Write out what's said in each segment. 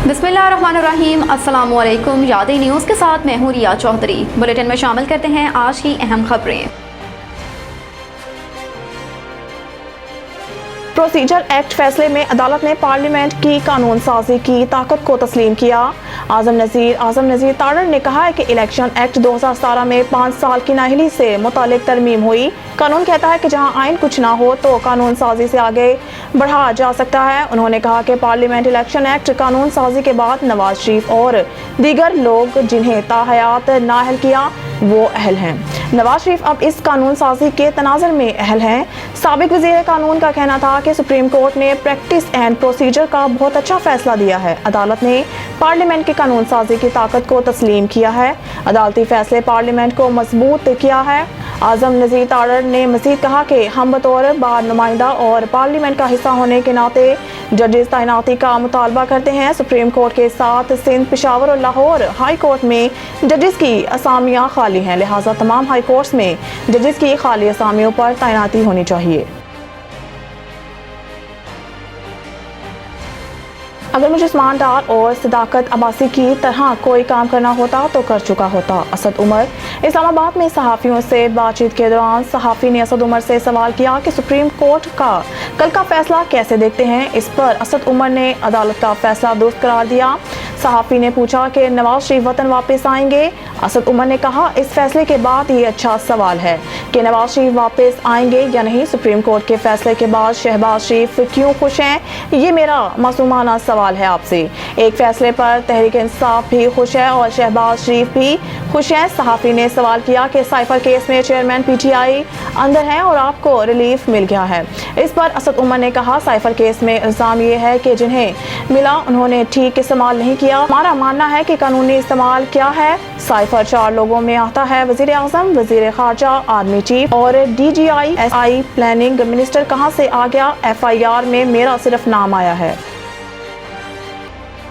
बिस्मिल्लाहिर्रहमानिर्रहीम, अस्सलामु अलैकुम। यादें न्यूज़ के साथ मैं हूँ रिया चौधरी। बुलेटिन में शामिल करते हैं आज की अहम खबरें। प्रोसीजर एक्ट फैसले में अदालत ने पार्लियामेंट की कानून साजी की ताकत को तस्लीम किया। आजम नज़ीर तारड़ ने कहा है कि इलेक्शन एक्ट 2017 में 5 साल की नाअहली से मुतालिक तरमीम हुई। कानून कहता है कि जहां आइन कुछ ना हो तो कानून साजी से आगे बढ़ा जा सकता है। उन्होंने कहा कि पार्लियामेंट इलेक्शन एक्ट कानून साजी के बाद नवाज शरीफ और दीगर लोग जिन्हें ताहयात नाअहल किया वो अहल हैं। नवाज शरीफ अब इस कानून साजी के तनाज़ुर में अहल हैं। साबिक वज़ीर कानून का कहना था कि सुप्रीम कोर्ट ने प्रैक्टिस एंड प्रोसीजर का बहुत अच्छा फैसला दिया है। अदालत ने पार्लियामेंट की कानून साजी की ताकत को तस्लीम किया है। अदालती फैसले पार्लियामेंट को मजबूत किया है। आजम नज़ीर तारड़ ने मज़ीद कहा कि हम बतौर बार नुमाइंदा और पार्लियामेंट का हिस्सा होने के नाते जजेस तैनाती का मुतालबा करते हैं। सुप्रीम कोर्ट के साथ सिंध, पेशावर और लाहौर हाई कोर्ट में जजेस की असामियाँ खाली हैं, लिहाजा तमाम हाई कोर्ट्स में जजेस की खाली असामियों पर तैनाती होनी चाहिए। अगर मुझे उस्मान डार और सदाकत अब्बासी की तरह कोई काम करना होता तो कर चुका होता। असद उमर। इस्लामाबाद में सहाफ़ियों से बातचीत के दौरान सहाफ़ी ने असद उमर से सवाल किया कि सुप्रीम कोर्ट का कल का फैसला कैसे देखते हैं। इस पर असद उमर ने अदालत का फैसला दुरुस्त करार दिया। सहाफ़ी ने पूछा कि नवाज शरीफ वतन वापस आएंगे। असद उमर ने कहा इस फैसले के बाद ये अच्छा सवाल है कि नवाज शरीफ वापस आएंगे या नहीं। सुप्रीम कोर्ट के फैसले के बाद शहबाज शरीफ क्यों खुश हैं, ये मेरा मासूमाना सवाल है आपसे। एक फैसले पर तहरीक इंसाफ भी खुश है और शहबाज शरीफ भी खुश हैं। सहाफ़ी ने सवाल किया कि साइफर केस में चेयरमैन PTI अंदर हैं और आपको रिलीफ मिल गया है। इस पर असद उमर ने कहा साइफर केस में इल्ज़ाम ये है कि जिन्हें मिला उन्होंने ठीक इस्तेमाल नहीं किया। हमारा मानना है कि कानूनी इस्तेमाल क्या है। साइफर 4 लोगों में आता है, वज़ीर आज़म, वज़ीर ख़ारजा, आर्मी चीफ और DGI SI प्लानिंग मिनिस्टर कहाँ से आ गया। FIR में मेरा सिर्फ नाम आया है।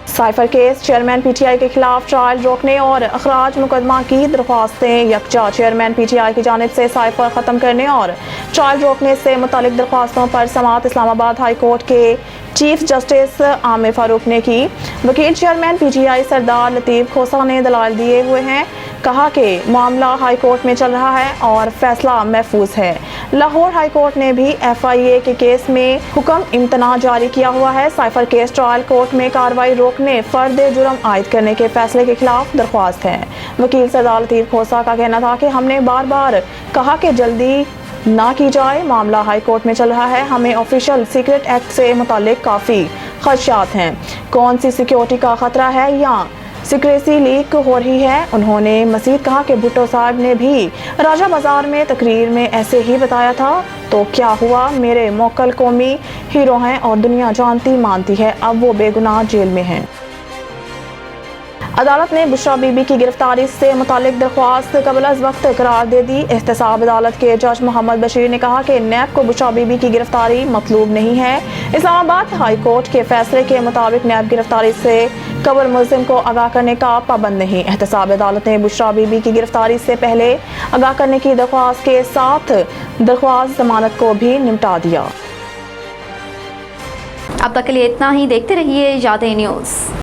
साइफर केस चेयरमैन PTI के खिलाफ ट्रायल रोकने और अखराज मुकदमा की दरख्वास्तें यकजा। चेयरमैन PTI की जानिब से साइफर ख़त्म करने और ट्रायल रोकने से मुतालिक दरख्वास्तों पर समाअत इस्लामाबाद हाई कोर्ट के चीफ जस्टिस आमिर फारूक ने की। वकील चेयरमैन PTI सरदार लतीफ़ खोसा ने दलाल दिए हुए हैं। कहा कि मामला हाई कोर्ट में चल रहा है और फैसला महफूज है। लाहौर हाई कोर्ट ने भी FIA के केस में हुक्म इम्तना जारी किया हुआ है। साइफर केस ट्रायल कोर्ट में कार्रवाई रोकने, फर्द जुर्म आयद करने के फैसले के खिलाफ दरख्वास्त है। वकील सरदार लतीफ़ खोसा का कहना था कि हमने बार बार कहा कि जल्दी ना की जाए, मामला हाई कोर्ट में चल रहा है, हमें ऑफिशियल सीक्रेट एक्ट से मुतालिक काफ़ी खदशात हैं। कौन सी सिक्योरिटी का खतरा है या सीक्रेसी लीक हो रही है। उन्होंने मज़ीद कहा कि भुट्टो साहब ने भी राजा बाजार में तकरीर में ऐसे ही बताया था, तो क्या हुआ, मेरे मोकल कौमी हीरो हैं और दुनिया जानती मानती है, अब वो बेगुनाह जेल में हैं। अदालत ने बुशरा बीबी की गिरफ्तारी से मुतालिक दरख्वास्त कबल अज़ वक्त करार दे दी। एहतसाब अदालत के जज मोहम्मद बशीर ने कहा कि नैब को बुशरा बीबी की गिरफ्तारी मतलूब नहीं है। इस्लामाबाद हाई कोर्ट के फैसले के मुताबिक नैब गिरफ्तारी से कबल मुल्ज़िम को आगाह करने का पाबंद नहीं। एहतसाब अदालत ने बुशरा बीबी की गिरफ्तारी से पहले आगाह करने की दरख्वास्त के साथ दरख्वास्त जमानत को भी निपटा दिया। अब तक के लिए इतना ही। देखते रहिए यादें न्यूज़।